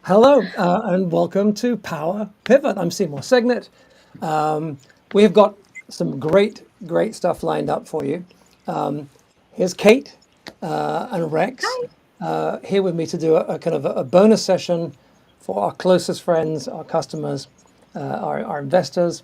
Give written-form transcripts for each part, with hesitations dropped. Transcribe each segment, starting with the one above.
Hello, and welcome to Power Pivot. I'm Seymour Signet. We have got some great stuff lined up for you. Here's Kate and Rex Hi. here with me to do a kind of a bonus session for our closest friends, our customers, our investors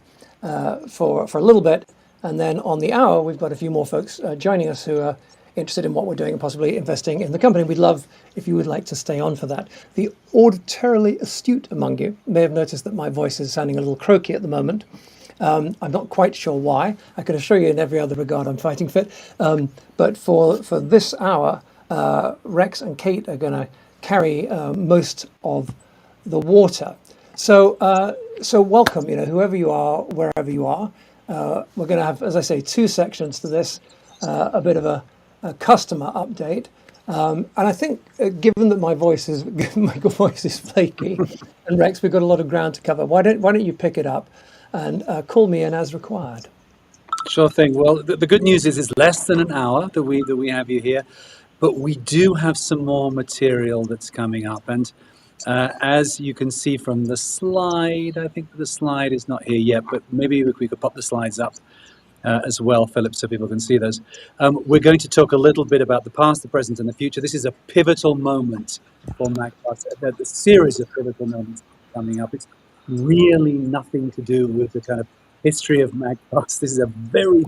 for a little bit. And then on the hour, we've got a few more folks joining us who are interested in what we're doing and possibly investing in the company. We'd love if you would like to stay on for that. The auditorily astute among you may have noticed that my voice is sounding a little croaky at the moment. I'm not quite sure why. I can assure you in every other regard I'm fighting fit. But for this hour, Rex and Kate are going to carry most of the water. So welcome, whoever you are, wherever you are. We're going to have, as I say, two sections to this, a bit of a customer update. And I think, given that my voice is flaky, and Rex, we've got a lot of ground to cover. Why don't you pick it up and call me in as required? Sure thing. Well, the good news is it's less than an hour that we have you here, but we do have some more material that's coming up. And as you can see from the slide, I think the slide is not here yet, but maybe if we could pop the slides up as well, Philip, so people can see those. We're going to talk a little bit about the past, the present, and the future. This is a pivotal moment for MAGFAST. The series of pivotal moments coming up. It's really nothing to do with the kind of history of MAGFAST. This is a very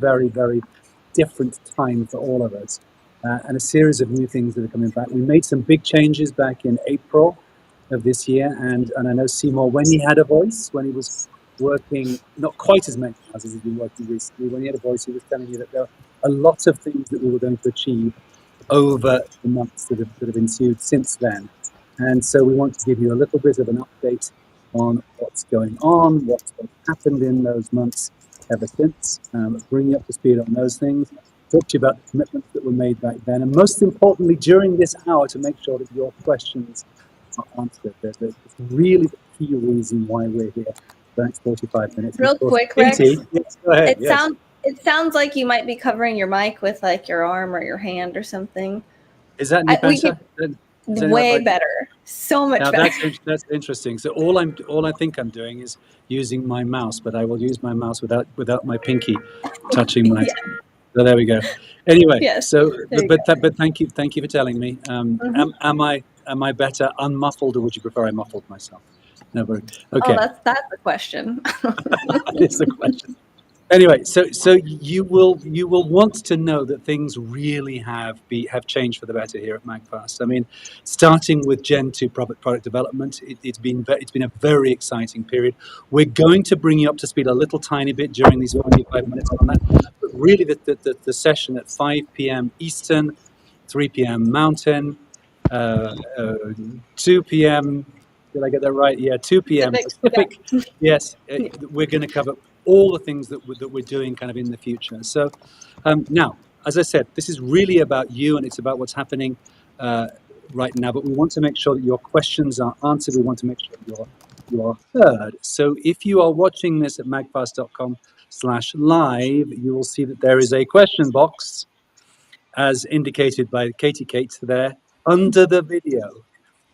different time for all of us, and a series of new things that are coming back. We made some big changes back in April of this year, and I know Seymour, when he had a voice, when he was working not quite as many as he's been working recently, when he had a voice, he was telling you that there are a lot of things that we were going to achieve over the months that have ensued since then. And so we want to give you a little bit of an update on what's going on, what's happened in those months ever since, bring you up to speed on those things, talk to you about the commitments that were made back then, and most importantly, during this hour, to make sure that your questions are answered. That's really the key reason why we're here. The next 45 minutes. Real quick, Rex. Yes, go ahead. It sounds like you might be covering your mic with like your arm or your hand or something. Is that any better? Way better. So much better. That's interesting. So all I think I'm doing is using my mouse, but I will use my mouse without my pinky touching my. Yeah. So there we go. Anyway, yes, so but thank you for telling me. Am I better unmuffled, or would you prefer I muffled myself? No, but okay. Oh, that's the question. That is the question. Anyway, so you will want to know that things really have changed for the better here at MAGFAST. I mean, starting with Gen 2 product development, it's been a very exciting period. We're going to bring you up to speed a little tiny bit during these 45 minutes on that. But really, the session at 5 p.m. Eastern, 3 p.m. Mountain, 2 p.m. Did I get that right? Yeah, 2 p.m. Pacific. Yeah. Yes, we're going to cover all the things that we're doing kind of in the future. So now, as I said, this is really about you, and it's about what's happening right now. But we want to make sure that your questions are answered. We want to make sure you are heard. So if you are watching this at magfast.com/live, you will see that there is a question box, as indicated by Katie Kate there, under the video.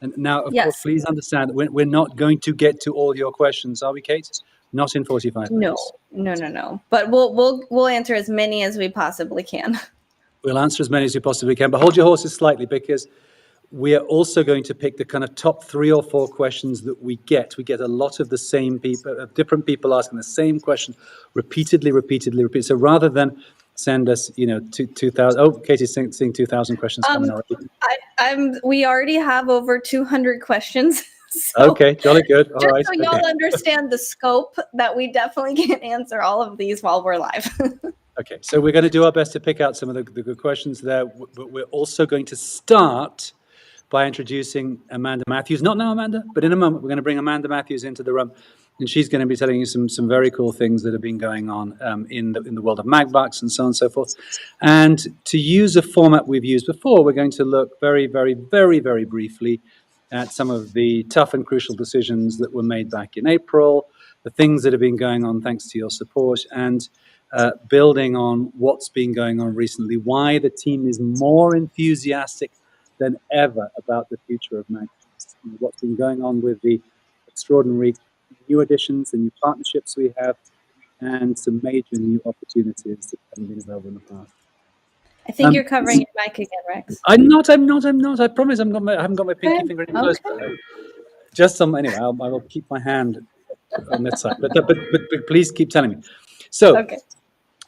And now, of course, please understand that we're not going to get to all your questions, are we, Kate? Not in 45 minutes. No. But we'll answer as many as we possibly can. We'll answer as many as we possibly can, but hold your horses slightly, because we are also going to pick the kind of top 3 or 4 questions that we get. We get a lot of the same people, different people asking the same question repeatedly. So rather than send us, 2,000. Oh, Katie's seeing 2,000 questions coming already. We already have over 200 questions. So okay, jolly good. All right. So y'all understand the scope that we definitely can't answer all of these while we're live. Okay, so we're going to do our best to pick out some of the good questions there, but we're also going to start by introducing Amanda Matthews. Not now, Amanda, but in a moment. We're going to bring Amanda Matthews into the room, and she's going to be telling you some very cool things that have been going on in the world of MAGFAST and so on and so forth. And to use a format we've used before, we're going to look very briefly at some of the tough and crucial decisions that were made back in April, the things that have been going on thanks to your support, and building on what's been going on recently, why the team is more enthusiastic than ever about the future of MAGFAST. what's been going on with the extraordinary new additions and new partnerships we have, and some major new opportunities that haven't been available in the past. I think you're covering your mic again, Rex. I'm not. I promise I haven't got my pinky finger any closer. Okay. Just some, anyway, I will keep my hand on that side. But please keep telling me. So, Okay.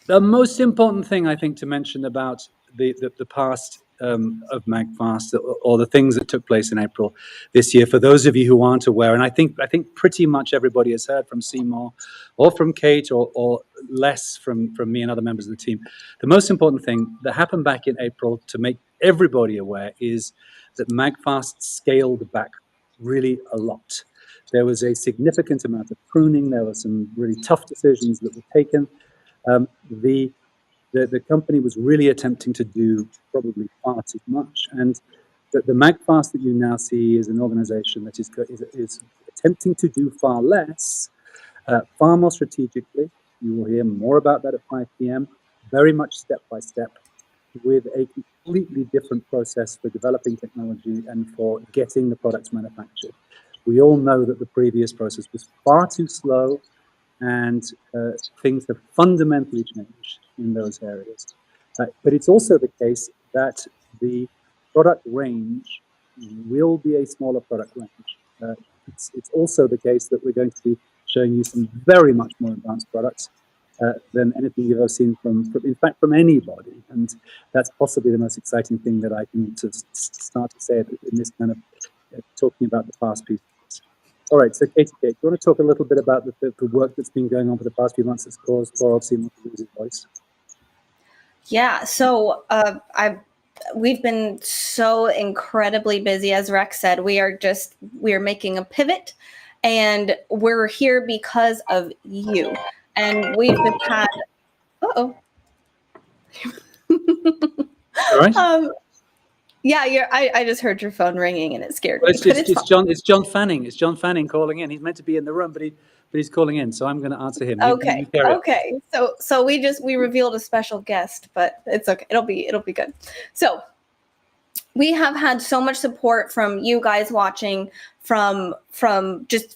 the most important thing I think to mention about the past of MAGFAST, or the things that took place in April this year, for those of you who aren't aware, and I think pretty much everybody has heard from Seymour or from Kate or less from me and other members of the team. The most important thing that happened back in April, to make everybody aware, is that MAGFAST scaled back really a lot. There was a significant amount of pruning. There were some really tough decisions that were taken. The company was really attempting to do probably far too much, and the MAGFAST that you now see is an organization that is attempting to do far less, far more strategically. You will hear more about that at 5 p.m., very much step by step, with a completely different process for developing technology and for getting the products manufactured. We all know that the previous process was far too slow, and things have fundamentally changed in those areas. But it's also the case that the product range will be a smaller product range. It's also the case that we're going to be showing you some very much more advanced products than anything you've ever seen in fact, from anybody. And that's possibly the most exciting thing that I can start to say in this kind of talking about the past piece. All right, so Kate, do you want to talk a little bit about the work that's been going on for the past few months that's caused poor old Seymour to lose his voice? Yeah, so we've been so incredibly busy, as Rex said. We are making a pivot, and we're here because of you. And we've just had All right. Yeah, I just heard your phone ringing and it scared me. It's John Fanning. It's John Fanning calling in. He's meant to be in the room, but he's calling in, so I'm going to answer him. Okay. Okay. So we revealed a special guest, but it's okay. It'll be good. So we have had so much support from you guys watching, from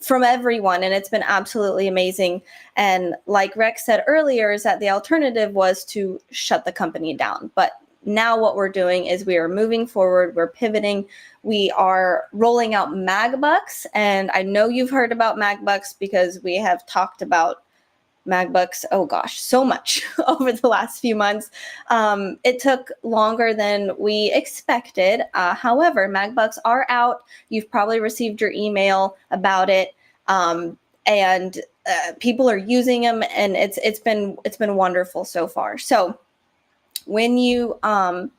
everyone, and it's been absolutely amazing. And like Rex said earlier, is that the alternative was to shut the company down, but now what we're doing is we are moving forward. We're pivoting. We are rolling out MagBucks, and I know you've heard about MagBucks because we have talked about MagBucks, oh gosh, so much over the last few months. It took longer than we expected. However, MagBucks are out. You've probably received your email about it, and people are using them, and it's been wonderful so far. So when you go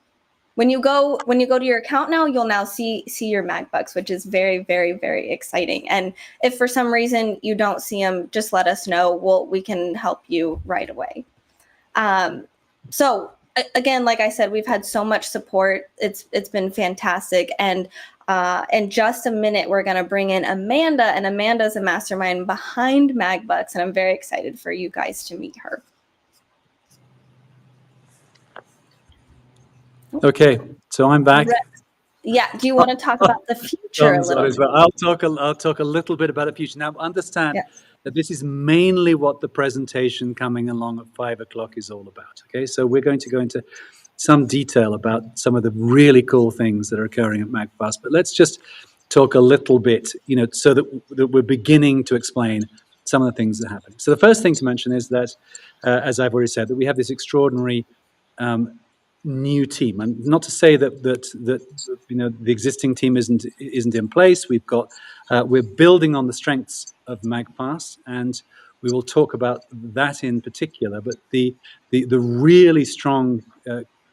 to your account now, you'll now see your MagBucks, which is very, very, very exciting. And if for some reason you don't see them, just let us know. We can help you right away. So again, like I said, we've had so much support. It's been fantastic. And in just a minute, we're going to bring in Amanda, and Amanda's a mastermind behind MagBucks, and I'm very excited for you guys to meet her. Okay, so I'm back. Yeah. Do you want to talk about the future a little bit? I'll talk a little bit about the future. Now, understand that this is mainly what the presentation coming along at 5 o'clock is all about. Okay, so we're going to go into some detail about some of the really cool things that are occurring at MAGFAST, but let's just talk a little bit, so that we're beginning to explain some of the things that happen. So the first thing to mention is that, as I've already said, that we have this extraordinary new team, and not to say that the existing team isn't in place. We're building on the strengths of MAGFAST, and we will talk about that in particular. But the really strong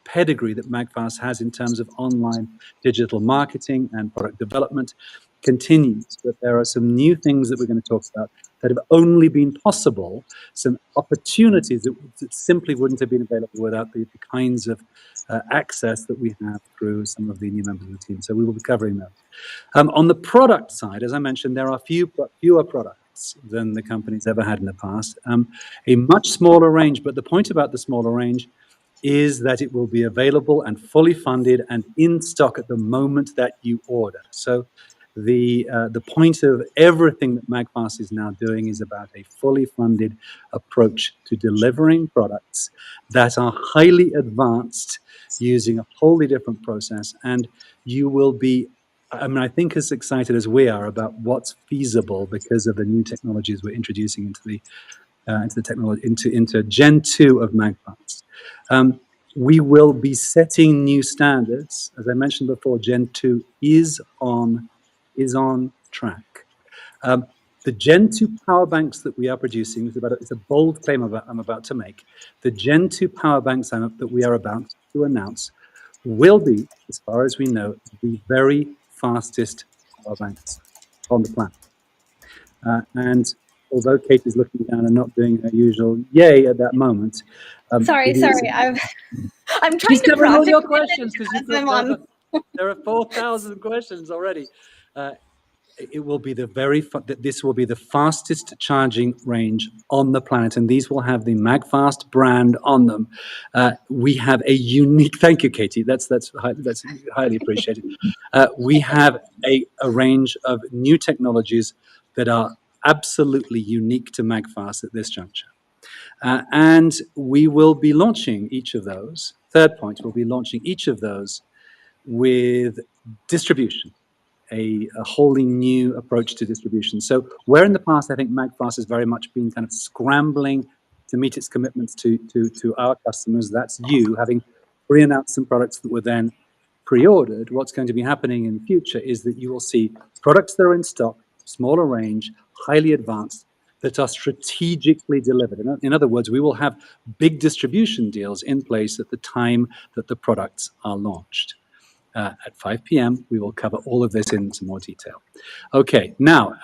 pedigree that MAGFAST has in terms of online digital marketing and product development continues. But there are some new things that we're going to talk about that have only been possible, some opportunities that simply wouldn't have been available without the kinds of access that we have through some of the new members of the team. So we will be covering those. On the product side, as I mentioned, there are fewer products than the company's ever had in the past. A much smaller range, but the point about the smaller range is that it will be available and fully funded and in stock at the moment that you order. So The point of everything that MAGFAST is now doing is about a fully funded approach to delivering products that are highly advanced using a wholly different process. And you will be, I mean, I think as excited as we are about what's feasible because of the new technologies we're introducing into the technology, into Gen 2 of MAGFAST. We will be setting new standards. As I mentioned before, Gen 2 is on track. The Gen 2 power banks that we are producing, it's a bold claim I'm about to make. The Gen 2 power banks that we are about to announce will be, as far as we know, the very fastest power banks on the planet. And although Katie's looking down and not doing her usual yay at that moment, Sorry, I'm trying she's to covering all your practice questions because I'm on. there are 4,000 questions already. It will be this will be the fastest charging range on the planet, and these will have the MAGFAST brand on them. We have a unique. Thank you, Katie. That's highly appreciated. We have a range of new technologies that are absolutely unique to MAGFAST at this juncture. And we will be launching each of those. Third point, we'll be launching each of those with distribution, a wholly new approach to distribution. So where in the past, I think MAGFAST has very much been kind of scrambling to meet its commitments to our customers, that's you, having pre-announced some products that were then pre-ordered. What's going to be happening in the future is that you will see products that are in stock, smaller range, highly advanced, that are strategically delivered. In other words, we will have big distribution deals in place at the time that the products are launched. At 5 p.m., we will cover all of this in some more detail. Okay, now,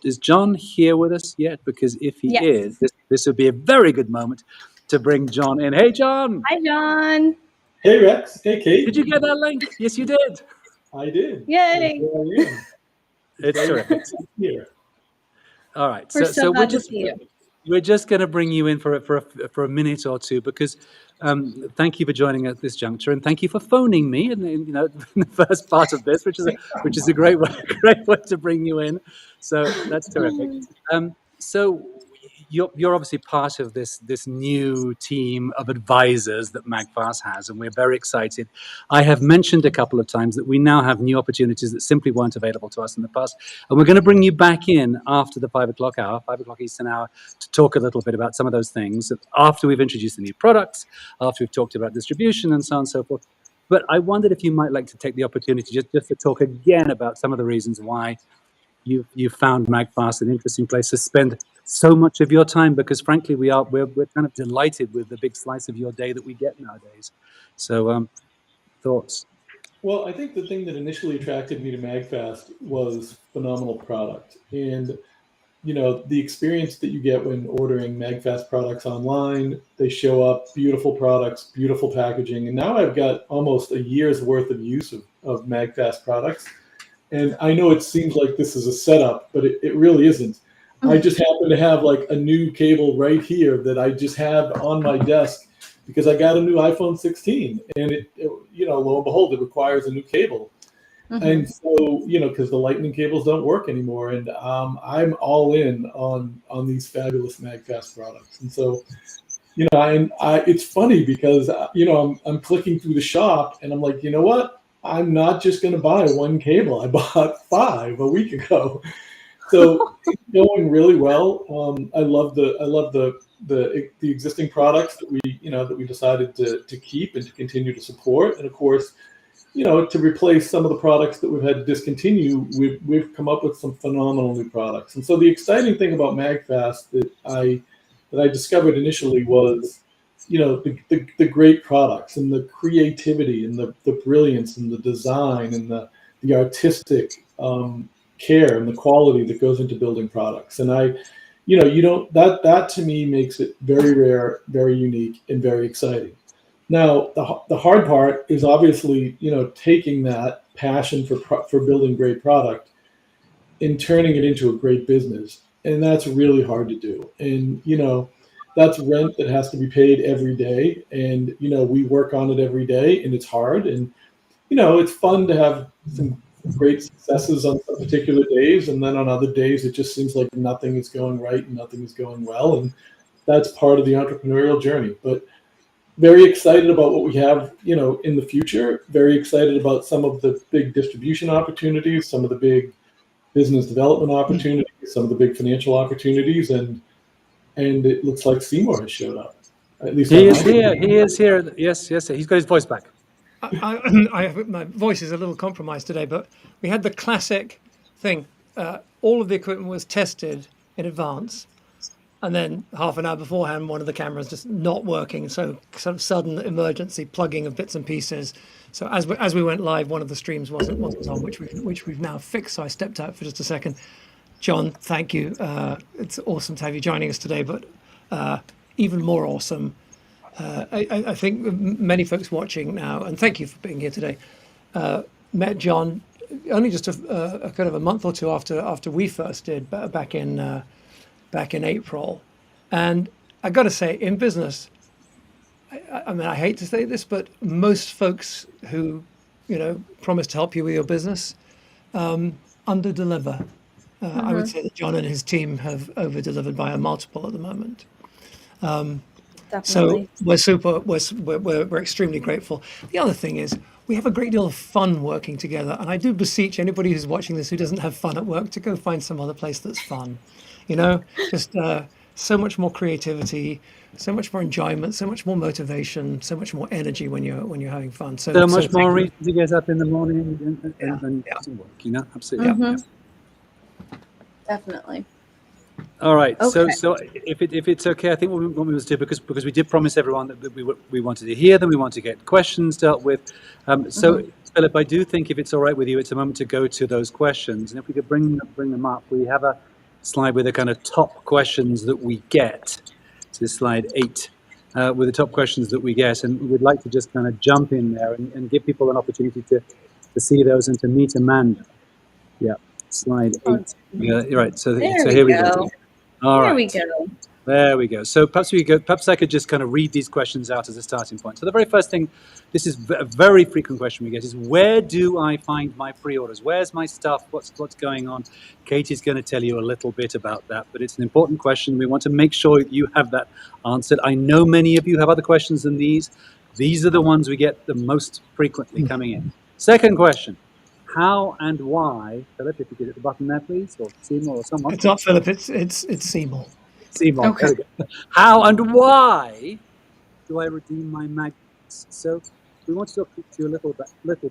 is John here with us yet? Because if he is, this would be a very good moment to bring John in. Hey, John. Hi, John. Hey, Rex. Hey, Kate. Did you get that link? Yes, you did. I did. Yay. It's terrific. Here. All right. We're so glad to see you. We're just going to bring you in for a minute or two because thank you for joining at this juncture, and thank you for phoning me in the first part of this, which is a great way to bring you in. So that's terrific. So you're obviously part of this new team of advisors that MAGFAST has, and we're very excited. I have mentioned a couple of times that we now have new opportunities that simply weren't available to us in the past, and we're going to bring you back in after the 5 o'clock hour, 5 o'clock Eastern hour, to talk a little bit about some of those things after we've introduced the new products, after we've talked about distribution and so on and so forth. But I wondered if you might like to take the opportunity just to talk again about some of the reasons why you found MAGFAST an interesting place to spend so much of your time, because frankly we're kind of delighted with the big slice of your day that we get nowadays. So thoughts? Well, I think the thing that initially attracted me to MAGFAST was phenomenal product, and the experience that you get when ordering MAGFAST products online. They show up, beautiful products, beautiful packaging, and now I've got almost a year's worth of use of MAGFAST products. And I know it seems like this is a setup, but it really isn't. I just happen to have like a new cable right here that I just have on my desk because I got a new iPhone 16, and it lo and behold, it requires a new cable. Mm-hmm. And so, because the lightning cables don't work anymore, and I'm all in on these fabulous MAGFAST products. And so, it's funny because I'm clicking through the shop, and I'm like, you know what? I'm not just going to buy one cable. I bought 5 a week ago. So it's going really well. I love the existing products that we decided to keep and to continue to support. And of course, to replace some of the products that we've had to discontinue, we've come up with some phenomenal new products. And so the exciting thing about MAGFAST that I discovered initially was, the great products and the creativity and the brilliance and the design and the artistic care and the quality that goes into building products. And that to me makes it very rare, very unique, and very exciting. Now, the hard part is obviously, taking that passion for building great product and turning it into a great business. And that's really hard to do. And, that's rent that has to be paid every day. And, we work on it every day, and it's hard. And, it's fun to have some great successes on some particular days, and then on other days, it just seems like nothing is going right and nothing is going well. And that's part of the entrepreneurial journey. But very excited about what we have, in the future. Very excited about some of the big distribution opportunities, some of the big business development opportunities, some of the big financial opportunities, and it looks like Seymour has showed up. At least He is here. He is here. Yes, yes. He's got his voice back. My voice is a little compromised today, but we had the classic thing. All of the equipment was tested in advance, and then half an hour beforehand, one of the cameras just not working. So sort of sudden emergency plugging of bits and pieces. So as we went live, one of the streams wasn't on, which we've now fixed. So I stepped out for just a second. John, thank you. It's awesome to have you joining us today, but even more awesome. I think many folks watching now, and thank you for being here today, met John only just a kind of a month or two after we first did, back in April. And I got to say, in business, I mean, I hate to say this, but most folks who promise to help you with your business under-deliver. I would say that John and his team have over-delivered by a multiple at the moment. So we're extremely grateful. The other thing is we have a great deal of fun working together, and I do beseech anybody who's watching this who doesn't have fun at work to go find some other place that's fun. Just so much more creativity, so much more enjoyment, so much more motivation, so much more energy when you're having fun. So much more reason to get up in the morning and to work. Absolutely. Mm-hmm. Definitely. All right. Okay. So if it's okay, I think what we must do, because we did promise everyone that we wanted to hear them, we want to get questions dealt with. So Philip, I do think if it's all right with you, it's a moment to go to those questions, and if we could bring them up, we have a slide with the kind of top questions that we get. So slide 8 with the top questions that we get, and we'd like to just kind of jump in there and give people an opportunity to see those and to meet Amanda. Yeah. Slide 8. Yeah, right. So here we go. All right. There we go. So perhaps I could just kind of read these questions out as a starting point. So the very first thing, this is a very frequent question we get, is where do I find my pre-orders? Where's my stuff? What's going on? Katie's going to tell you a little bit about that, but it's an important question. We want to make sure you have that answered. I know many of you have other questions than these. These are the ones we get the most frequently coming in. Second question. How and why, Philip, if you could hit the button there, please, or Seymour or someone. It's not Philip, it's Seymour. Seymour. Okay. How and why do I redeem my magnets? So we want to talk to you a little bit about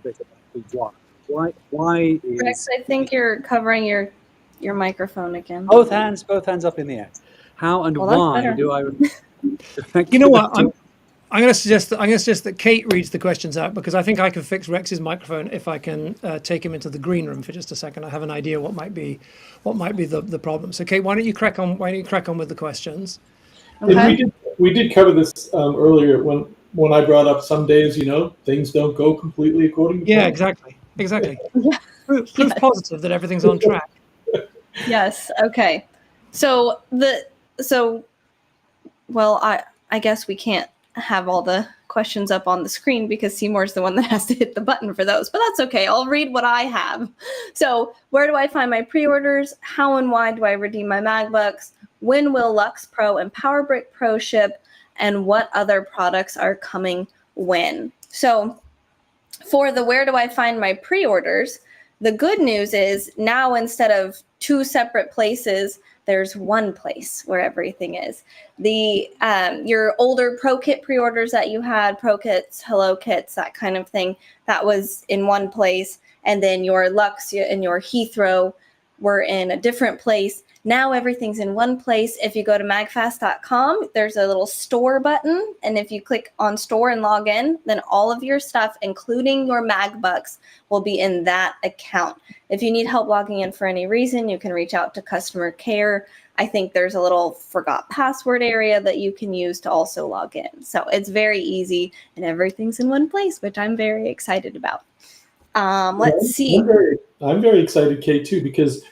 the why. Why is... Rex, I think you're covering your microphone again. Both hands up in the air. How and why do I... You know what? I'm going to suggest that Kate reads the questions out, because I think I can fix Rex's microphone if I can take him into the green room for just a second. I have an idea what might be the problem. So Kate, why don't you crack on with the questions? Okay. We did cover this earlier when I brought up some days things don't go completely according to plan. Yeah, exactly. Yeah. Proof positive that everything's on track. Yes. Okay. So I guess we can't have all the questions up on the screen because Seymour's the one that has to hit the button for those, but that's okay. I'll read what I have. So where do I find my pre-orders? How and why do I redeem my MagBooks? When will Lux Pro and PowerBrick Pro ship? And what other products are coming when? So for the where do I find my pre-orders, the good news is now instead of 2 separate places, there's one place where everything is. Your older Pro Kit pre-orders that you had, Pro Kits, Hello Kits, that kind of thing, that was in one place. And then your Lux and your Heathrow were in a different place. Now everything's in one place. If you go to magfast.com, there's a little store button. And if you click on store and log in, then all of your stuff, including your MagBooks, will be in that account. If you need help logging in for any reason, you can reach out to customer care. I think there's a little forgot password area that you can use to also log in. So it's very easy and everything's in one place, which I'm very excited about. Let's see. I'm very excited, Kate, too, because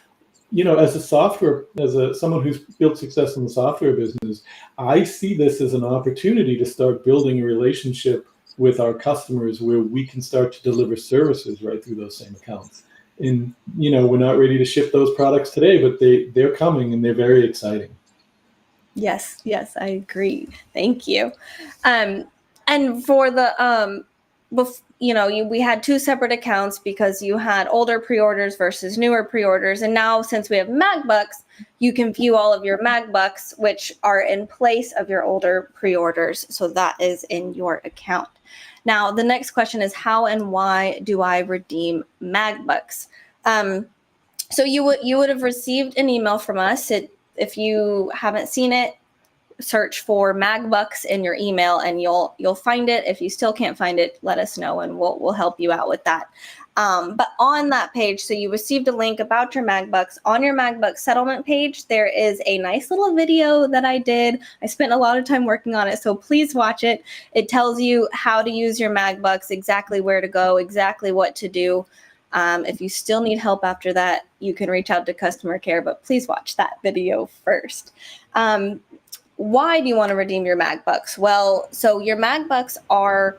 as someone who's built success in the software business, I see this as an opportunity to start building a relationship with our customers where we can start to deliver services right through those same accounts. And we're not ready to ship those products today, but they're coming and they're very exciting. Yes, I agree. Thank you. And for the we had two separate accounts because you had older pre-orders versus newer pre-orders, and now since we have MagBucks, you can view all of your MagBucks, which are in place of your older pre-orders. So that is in your account. Now, the next question is, how and why do I redeem MagBucks? So you would have received an email from us. If you haven't seen it, search for MagBucks in your email and you'll find it. If you still can't find it, let us know and we'll help you out with that. But on that page, so you received a link about your MagBucks. On your MagBucks settlement page, there is a nice little video that I did. I spent a lot of time working on it, so please watch it. It tells you how to use your MagBucks, exactly where to go, exactly what to do. If you still need help after that, you can reach out to customer care, but please watch that video first. Why do you want to redeem your MagBucks? Well, so your MagBucks are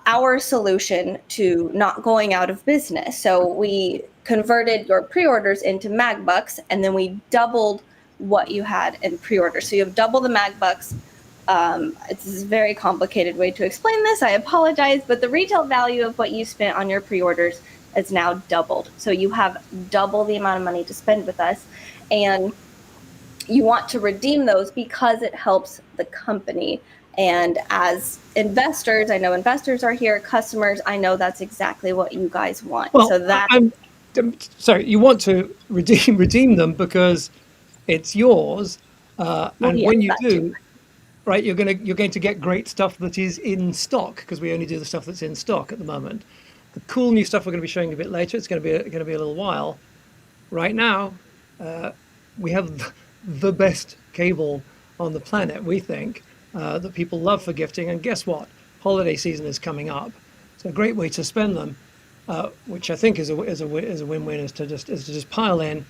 our solution to not going out of business. So we converted your pre-orders into MagBucks, and then we doubled what you had in pre-order. So you have double the MagBucks. It's a very complicated way to explain this. I apologize, but the retail value of what you spent on your pre-orders is now doubled. So you have double the amount of money to spend with us, and you want to redeem those because it helps the company. And as investors, I know investors are here, customers, I know that's exactly what you guys want. Well, so that sorry, you want to redeem them because it's yours, and yes, when you that do, too. right, you're going to get great stuff that is in stock, because we only do the stuff that's in stock at the moment. The cool new stuff we're going to be showing a bit later. It's going to be a little while. Right now, we have the best cable on the planet, we think, that people love for gifting. And guess what? Holiday season is coming up. It's a great way to spend them, which I think is a win-win. Is to just pile in,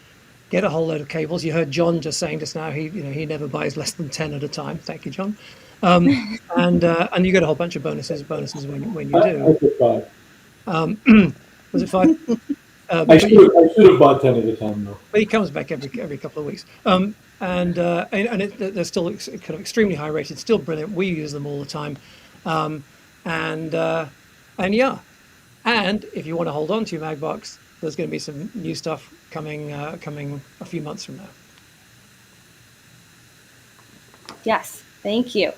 get a whole load of cables. You heard John just saying just now he never buys less than 10 at a time. Thank you, John. And you get a whole bunch of bonuses when you do. I did 5. Was it 5? I should have bought 10 at a time though. But he comes back every couple of weeks. They're still kind of extremely high rated, still brilliant. We use them all the time. And if you want to hold on to your MagBucks, there's going to be some new stuff coming a few months from now. Yes, thank you.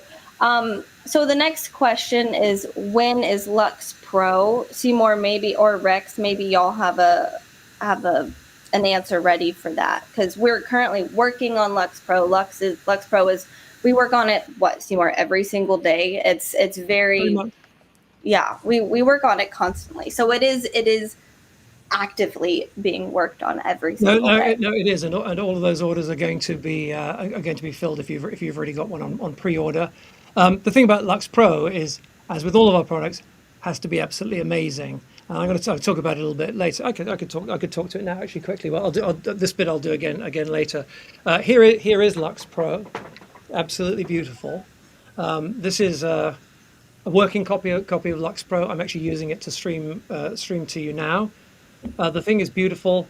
So the next question is, when is Lux Pro? Seymour, maybe, or Rex, maybe y'all have an answer ready for that, because we're currently working on Lux Pro. Lux Pro is, we work on it, Seymour, every single day. It's very, we work on it constantly. So it is actively being worked on every single day. No, it is, and all of those orders are going to be filled if you've already got one on pre-order. The thing about Lux Pro is, as with all of our products, has to be absolutely amazing. And I'm going to talk about it a little bit later. I could talk to it now actually quickly. Well, this bit I'll do again later. Here is Lux Pro, absolutely beautiful. This is a working copy of Lux Pro. I'm actually using it to stream to you now. The thing is beautiful.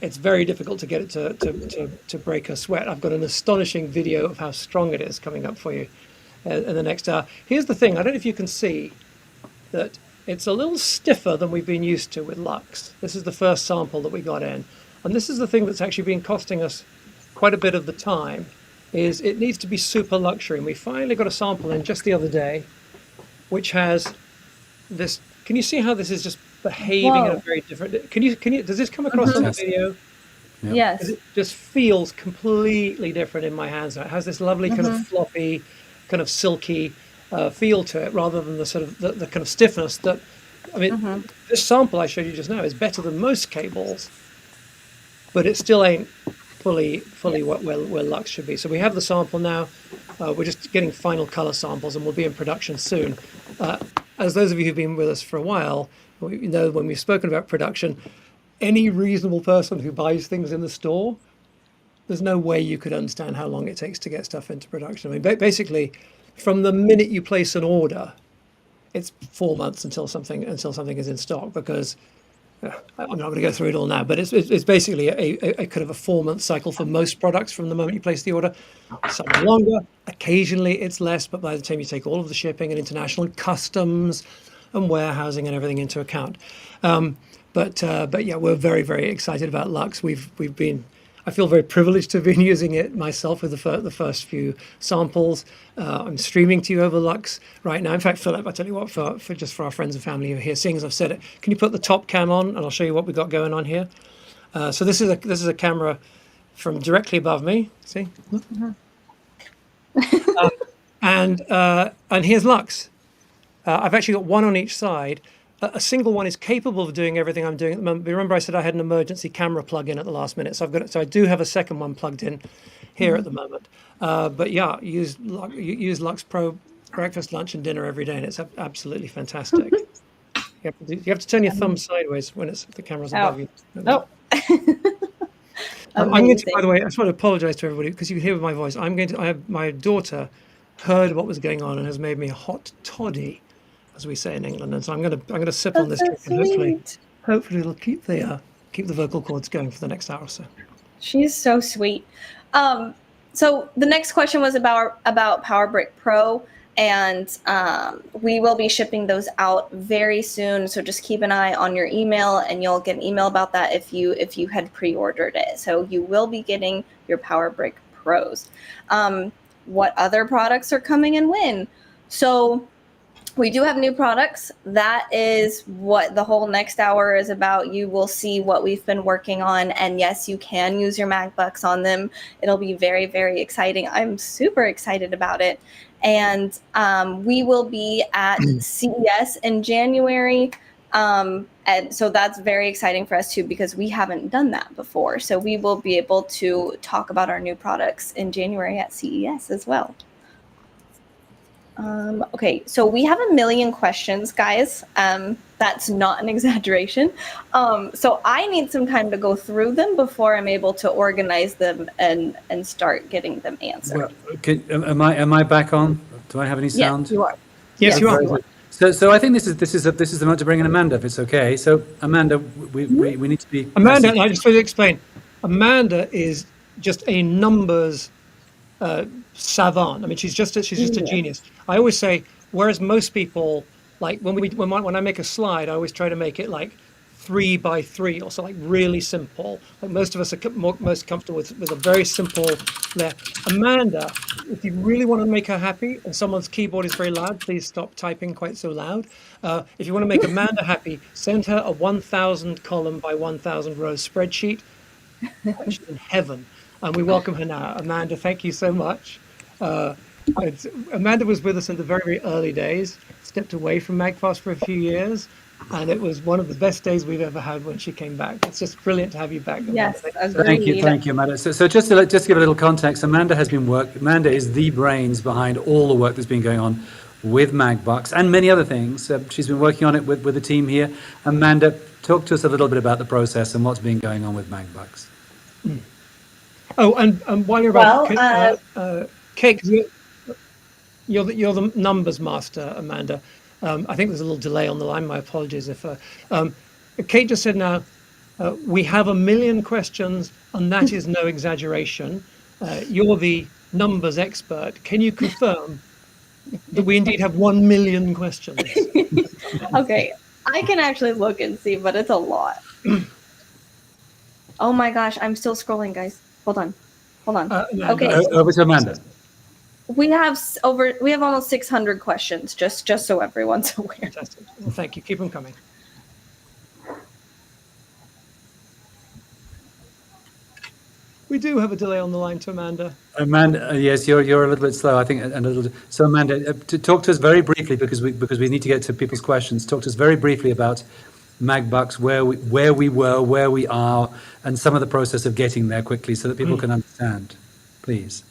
It's very difficult to get it to break a sweat. I've got an astonishing video of how strong it is coming up for you in the next hour. Here's the thing. I don't know if you can see that it's a little stiffer than we've been used to with Lux. This is the first sample that we got in. And this is the thing that's actually been costing us quite a bit of the time, is it needs to be super luxury. And we finally got a sample in just the other day, which has this. Can you see how this is just behaving in a very different? Can you? Does this come across on the video? Yep. Yes. It just feels completely different in my hands now. It has this lovely kind of floppy, kind of silky feel to it, rather than the sort of the kind of stiffness that. I mean, this sample I showed you just now is better than most cables, but it still ain't fully where Lux should be. So we have the sample now. We're just getting final color samples, and we'll be in production soon. As those of you who've been with us for a while, you know, when we've spoken about production, any reasonable person who buys things in the store, there's no way you could understand how long it takes to get stuff into production. I mean, basically, from the minute you place an order, it's 4 months until something is in stock, because I'm not going to go through it all now, but it's basically a kind of a 4-month cycle for most products from the moment you place the order. Some are longer, occasionally it's less, but by the time you take all of the shipping and international and customs and warehousing and everything into account. But yeah, we're very, very excited about Lux. We've been, I feel very privileged to have been using it myself with the first few samples. I'm streaming to you over Lux right now. In fact, Philip, I tell you what, for just for our friends and family who are here, seeing as I've said it, can you put the top cam on and I'll show you what we've got going on here. So this is a camera from directly above me. See, and here's Lux. I've actually got one on each side. A single one is capable of doing everything I'm doing at the moment. But remember, I said I had an emergency camera plug in at the last minute, so I do have a second one plugged in here at the moment. But yeah, use Lux Pro breakfast, lunch, and dinner every day, and it's absolutely fantastic. You have to turn your thumb sideways when the camera's above you. Oh. I'm going to, by the way, I just want to apologize to everybody because you can hear my voice. I have my daughter heard what was going on and has made me a hot toddy, as we say in England, and so I'm going to sip on this drink, and hopefully it'll keep the vocal cords going for the next hour or so. She's so sweet. So the next question was about PowerBrick Pro, and we will be shipping those out very soon. So just keep an eye on your email, and you'll get an email about that if you had pre-ordered it. So you will be getting your PowerBrick Pros. What other products are coming and when? So we do have new products. That is what the whole next hour is about. You will see what we've been working on. And yes, you can use your MacBooks on them. It'll be very, very exciting. I'm super excited about it. And we will be at CES in January. And so that's very exciting for us too, because we haven't done that before. So we will be able to talk about our new products in January at CES as well. Okay, so we have 1 million questions, guys. That's not an exaggeration. So I need some time to go through them before I'm able to organize them and start getting them answered. Well, am I back on? Do I have any sound? Yes, you are. Yes, you are. So I think this is the moment to bring in Amanda, if it's okay. So Amanda, we need to be. Amanda, I just want to explain. Amanda is just a numbers savant. I mean, she's just a genius. I always say, whereas most people, like when I make a slide, I always try to make it like 3 by 3 or so, like really simple. Like most of us are most comfortable with a very simple layer. Amanda, if you really want to make her happy, and someone's keyboard is very loud, please stop typing quite so loud. If you want to make Amanda happy, send her a 1,000 column by 1,000 row spreadsheet. She's in heaven. And we welcome her now. Amanda, thank you so much. Amanda was with us in the very, very early days, stepped away from MAGFAST for a few years, and it was one of the best days we've ever had when she came back. It's just brilliant to have you back, Amanda. Yes, thank you, Amanda. So just to give a little context, Amanda is the brains behind all the work that's been going on with MagBucks and many other things. She's been working on it with the team here. Amanda, talk to us a little bit about the process and what's been going on with MagBucks. Oh, and while you're about Kate, you're the numbers master, Amanda. I think there's a little delay on the line. My apologies if Kate just said now we have 1 million questions, and that is no exaggeration. You're the numbers expert. Can you confirm that we indeed have 1 million questions? Okay, I can actually look and see, but it's a lot. Oh my gosh, I'm still scrolling, guys. Hold on. Okay. Over to Amanda. We have almost 600 questions, just so everyone's aware. Fantastic. Well, thank you. Keep them coming. We do have a delay on the line to Amanda. Amanda, yes, you're a little bit slow, I think, So Amanda, to talk to us very briefly, because we need to get to people's questions. Talk to us very briefly about MagBucks, where we were, where we are, and some of the process of getting there quickly, so that people can understand, please.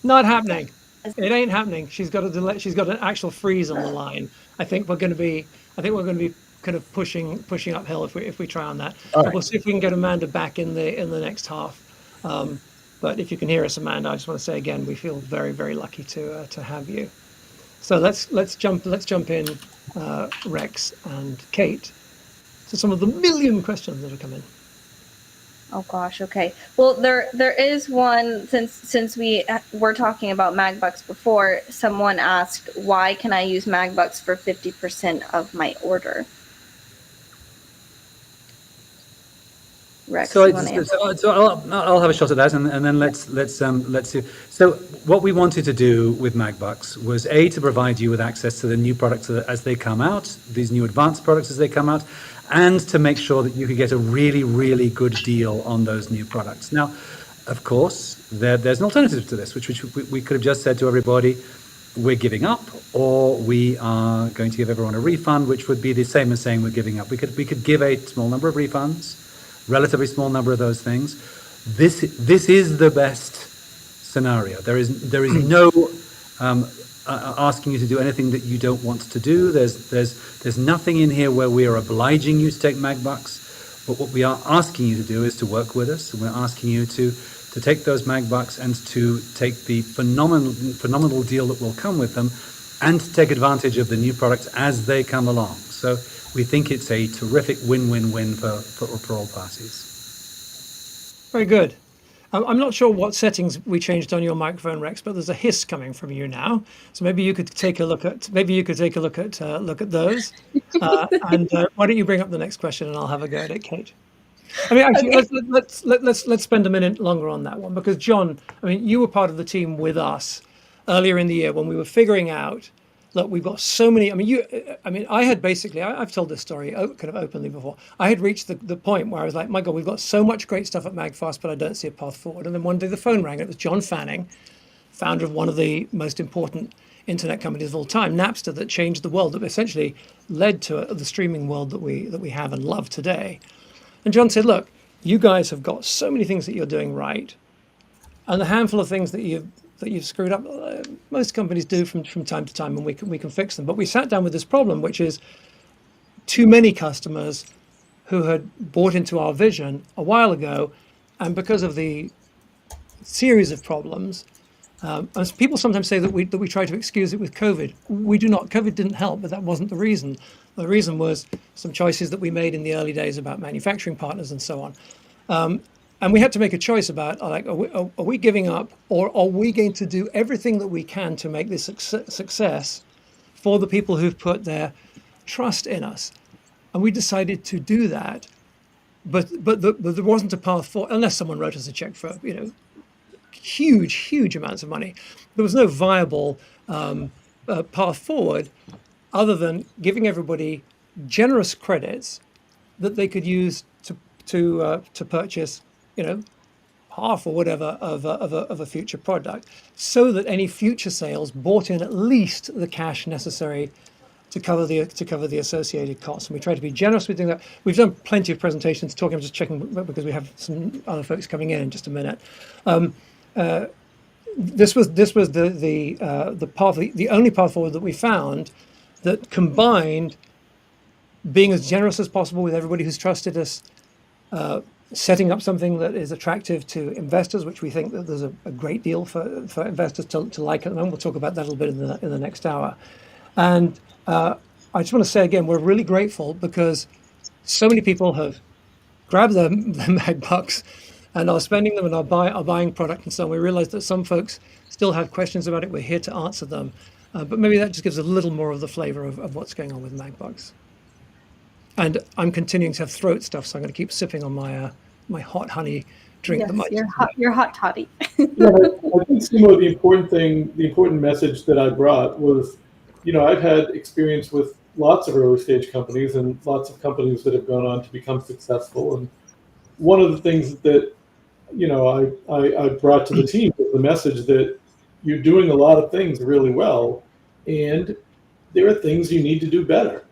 Not happening. It ain't happening. She's got a delay. She's got an actual freeze on the line. I think we're going to be kind of pushing uphill if we try on that. But we'll see if we can get Amanda back in the next half. But if you can hear us, Amanda, I just want to say again, we feel very, very lucky to have you. So let's jump in. Rex and Kate, to some of the million questions that have come in. Oh gosh, okay. Well, there is one, since we were talking about MagBucks before. Someone asked, why can I use MagBucks for 50% of my order? Rex, So, you want to answer? I'll have a shot at that, and then let's see. So what we wanted to do with MagBucks was to provide you with access to the new products as they come out, these new advanced products as they come out, and to make sure that you could get a really, really good deal on those new products. Now, of course, there's an alternative to this, which we could have just said to everybody, we're giving up, or we are going to give everyone a refund, which would be the same as saying we're giving up. We could give a small number of refunds, relatively small number of those things. This is the best scenario. There is no asking you to do anything that you don't want to do. There's nothing in here where we are obliging you to take MagBucks. But what we are asking you to do is to work with us. And we're asking you to take those MagBucks and to take the phenomenal deal that will come with them, and to take advantage of the new products as they come along. So we think it's a terrific win-win-win for all parties. Very good. I'm not sure what settings we changed on your microphone, Rex, but there's a hiss coming from you now. So maybe you could take a look at those. And why don't you bring up the next question, and I'll have a go at it, Kate. I mean, actually, okay. let's spend a minute longer on that one, because John, I mean, you were part of the team with us earlier in the year when we were figuring out. Look, we've got so many. I had basically, I've told this story kind of openly before. I had reached the point where I was like, my God, we've got so much great stuff at MagFast, but I don't see a path forward. And then one day the phone rang. It was John Fanning, founder of one of the most important internet companies of all time, Napster, that changed the world, that essentially led to the streaming world that we have and love today. And John said, look, you guys have got so many things that you're doing right, and the handful of things that you've screwed up, most companies do from time to time, and we can fix them. But we sat down with this problem, which is too many customers who had bought into our vision a while ago, and because of the series of problems, as people sometimes say that we try to excuse it with COVID. We do not. COVID didn't help, but that wasn't the reason. The reason was some choices that we made in the early days about manufacturing partners and so on. And we had to make a choice about, like, are we giving up, or are we going to do everything that we can to make this success for the people who've put their trust in us? And we decided to do that, but there wasn't a path forward, unless someone wrote us a check for, huge amounts of money. There was no viable path forward other than giving everybody generous credits that they could use to purchase, half or whatever of a future product, so that any future sales brought in at least the cash necessary to cover the associated costs. And we try to be generous with doing that. We've done plenty of presentations talking. I'm just checking because we have some other folks coming in just a minute. This was the path, the only path forward that we found that combined being as generous as possible with everybody who's trusted us, setting up something that is attractive to investors, which we think that there's a great deal for investors to like at the moment. We'll talk about that a little bit in the next hour. And I just want to say again, we're really grateful because so many people have grabbed their MagBucks and are spending them and are buying product and so on. We realize that some folks still have questions about it. We're here to answer them. But maybe that just gives a little more of the flavor of what's going on with MagBucks. And I'm continuing to have throat stuff, so I'm going to keep sipping on my hot honey drink. Yes, your hot toddy. Yeah, I think, Simo, the important message that I brought was, I've had experience with lots of early stage companies and lots of companies that have gone on to become successful. And one of the things that, I brought to the team was the message that you're doing a lot of things really well, and there are things you need to do better.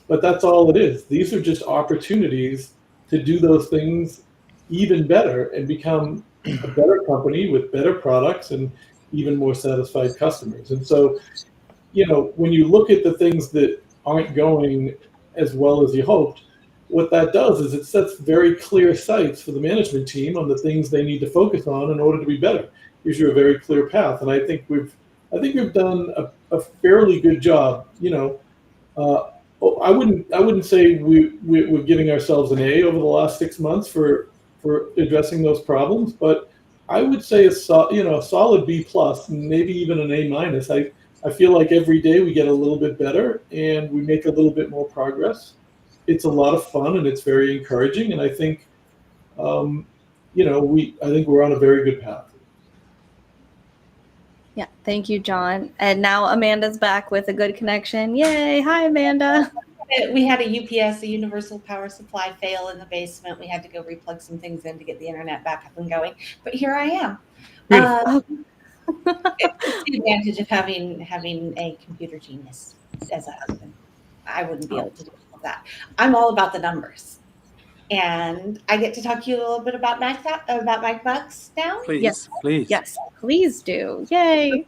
But that's all it is. These are just opportunities to do those things even better and become a better company with better products and even more satisfied customers. And so, when you look at the things that aren't going as well as you hoped, what that does is it sets very clear sights for the management team on the things they need to focus on in order to be better. Gives you a very clear path. And I think we've done a fairly good job, Oh, I wouldn't say we're giving ourselves an A over the last 6 months for addressing those problems, but I would say a solid B plus, maybe even an A minus. I feel like every day we get a little bit better and we make a little bit more progress. It's a lot of fun and it's very encouraging, and I think I think we're on a very good path. Yeah, thank you, John. And now Amanda's back with a good connection. Yay! Hi, Amanda. We had a UPS, a universal power supply, fail in the basement. We had to go replug some things in to get the internet back up and going. But here I am. It's the advantage of having a computer genius as a husband. I wouldn't be able to do all of that. I'm all about the numbers. And I get to talk to you a little bit about MagFasts now. Please, Yes. please. Yes, please do. Yay.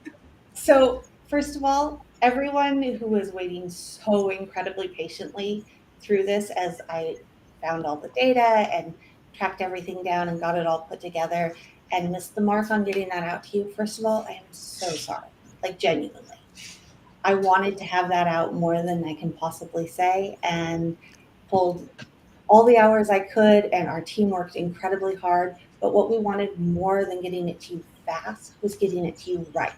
So first of all, everyone who was waiting so incredibly patiently through this as I found all the data and tracked everything down and got it all put together and missed the mark on getting that out to you. First of all, I am so sorry, like genuinely. I wanted to have that out more than I can possibly say and pulled all the hours I could, and our team worked incredibly hard. But what we wanted more than getting it to you fast was getting it to you right.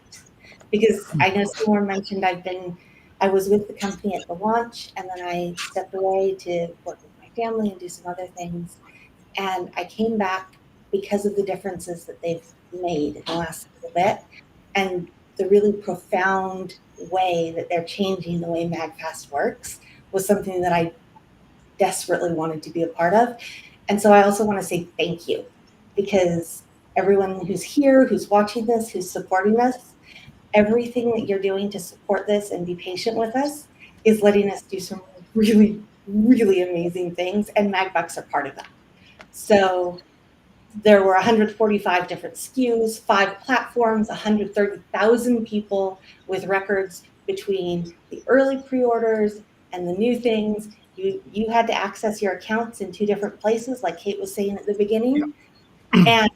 Because I know Seymour mentioned I was with the company at the launch, and then I stepped away to work with my family and do some other things. And I came back because of the differences that they've made in the last little bit, and the really profound way that they're changing the way MAGFAST works was something that I desperately wanted to be a part of. And so I also want to say thank you, because everyone who's here, who's watching this, who's supporting us, everything that you're doing to support this and be patient with us is letting us do some really, really amazing things, and MagBucks are part of that. So there were 145 different SKUs, 5 platforms, 130,000 people with records between the early pre-orders and the new things. You had to access your accounts in 2 different places, like Kate was saying at the beginning. And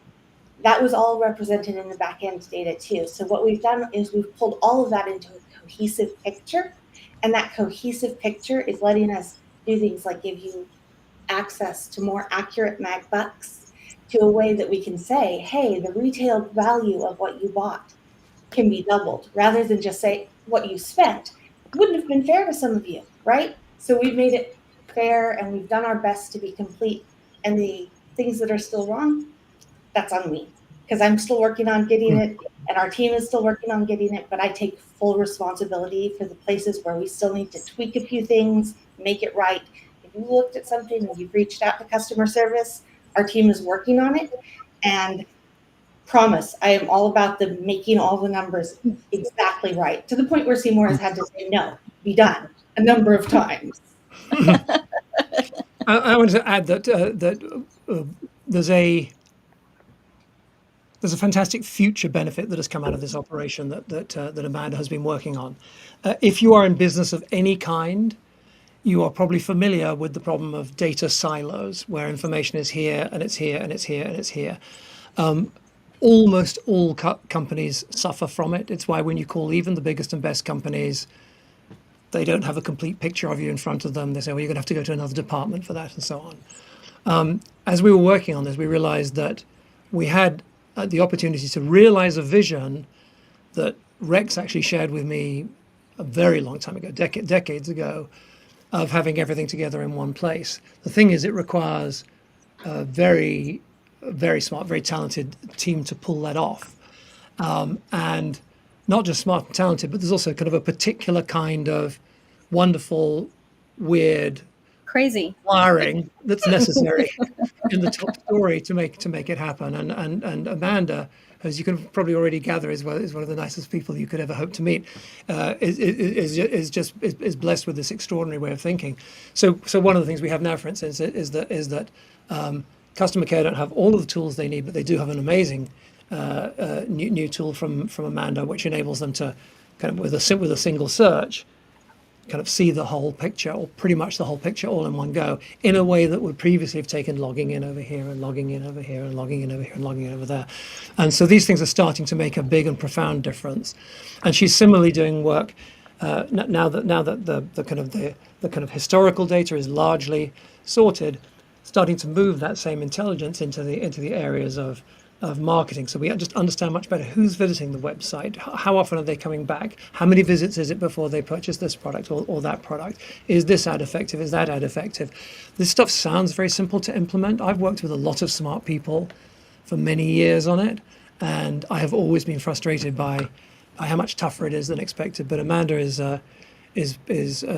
that was all represented in the back-end data too. So what we've done is we've pulled all of that into a cohesive picture. And that cohesive picture is letting us do things like give you access to more accurate MagBucks, to a way that we can say, hey, the retail value of what you bought can be doubled, rather than just say what you spent. Wouldn't have been fair to some of you, right? So we've made it fair, and we've done our best to be complete. And the things that are still wrong, that's on me, because I'm still working on getting it, and our team is still working on getting it, but I take full responsibility for the places where we still need to tweak a few things, make it right. If you looked at something and you've reached out to customer service, our team is working on it. And promise, I am all about the making all the numbers exactly right, to the point where Seymour has had to say, no, be done a number of times. I wanted to add that there's a fantastic future benefit that has come out of this operation that Amanda has been working on. If you are in business of any kind, you are probably familiar with the problem of data silos, where information is here and it's here and it's here and it's here. Almost all companies suffer from it. It's why when you call even the biggest and best companies, they don't have a complete picture of you in front of them. They say, well, you're going to have to go to another department for that, and so on. As we were working on this, we realized that we had the opportunity to realize a vision that Rex actually shared with me a very long time ago, decades ago, of having everything together in one place. The thing is, it requires a very, very smart, very talented team to pull that off. And not just smart and talented, but there's also kind of a particular kind of wonderful, weird, Crazy wiring that's necessary in the top story to make it happen. And Amanda, as you can probably already gather, is one of the nicest people you could ever hope to meet. Is blessed with this extraordinary way of thinking. So one of the things we have now, for instance, is that customer care don't have all of the tools they need, but they do have an amazing new tool from Amanda, which enables them to kind of with a single search, kind of see the whole picture, or pretty much the whole picture, all in one go, in a way that would previously have taken logging in over here and logging in over here and logging in over here and logging in over there. And so these things are starting to make a big and profound difference. And she's similarly doing work now that the kind of historical data is largely sorted, starting to move that same intelligence into the areas of marketing. So we just understand much better who's visiting the website, how often are they coming back, how many visits is it before they purchase this product or that product, is this ad effective, is that ad effective. This stuff sounds very simple to implement. I've worked with a lot of smart people for many years on it, and I have always been frustrated by how much tougher it is than expected. But Amanda is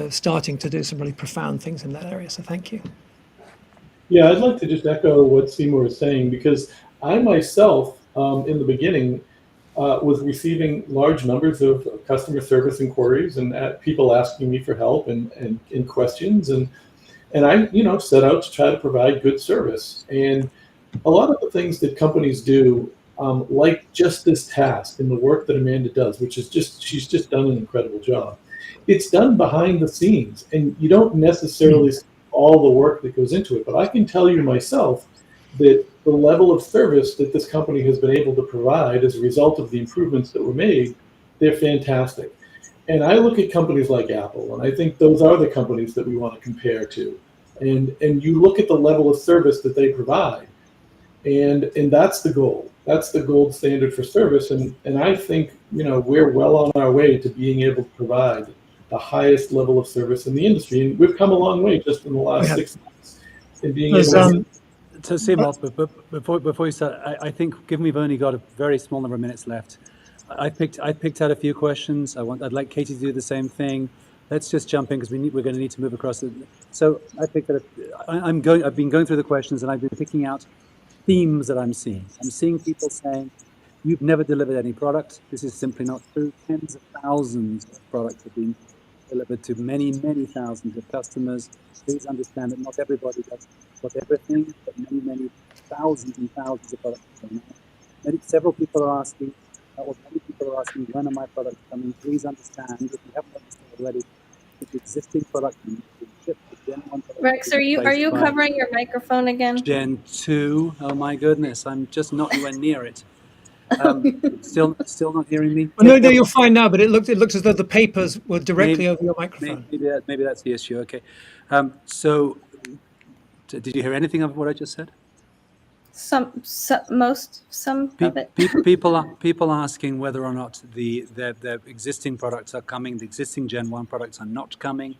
starting to do some really profound things in that area. So thank you. Yeah, I'd like to just echo what Seymour is saying, because I myself, in the beginning, was receiving large numbers of customer service inquiries and people asking me for help and questions, and I, set out to try to provide good service. And a lot of the things that companies do, like just this task and the work that Amanda does, which is she's just done an incredible job. It's done behind the scenes, and you don't necessarily see all the work that goes into it. But I can tell you myself that the level of service that this company has been able to provide as a result of the improvements that were made, they're fantastic. And I look at companies like Apple, and I think those are the companies that we want to compare to. And you look at the level of service that they provide, and that's the goal. That's the gold standard for service. And I think, we're well on our way to being able to provide the highest level of service in the industry. And we've come a long way just in the last 6 months in being able to. So Seymour, but before you start, I think, given we've only got a very small number of minutes left, I picked out a few questions. I'd like Katie to do the same thing. Let's just jump in because we're going to need to move across it. So I picked out. I've been going through the questions, and I've been picking out themes that I'm seeing. I'm seeing people saying, "You've never delivered any product. This is simply not true. Tens of thousands of products have been delivered to many, many thousands of customers. Please understand that not everybody does everything, but many, many thousands and thousands of products are going on." Several people are asking, many people are asking, when are my products coming? Please understand, if you haven't understood already, the existing product being shipped to Gen 1 product. Rex, are you covering your microphone again? Gen 2, oh my goodness, I'm just not anywhere near it. Still not hearing me? Well, no, you're fine now, but it looks as though the papers were directly over your microphone. Maybe that's the issue. Okay. So, did you hear anything of what I just said? Some of it. People asking whether or not the existing products are coming. The existing Gen 1 products are not coming.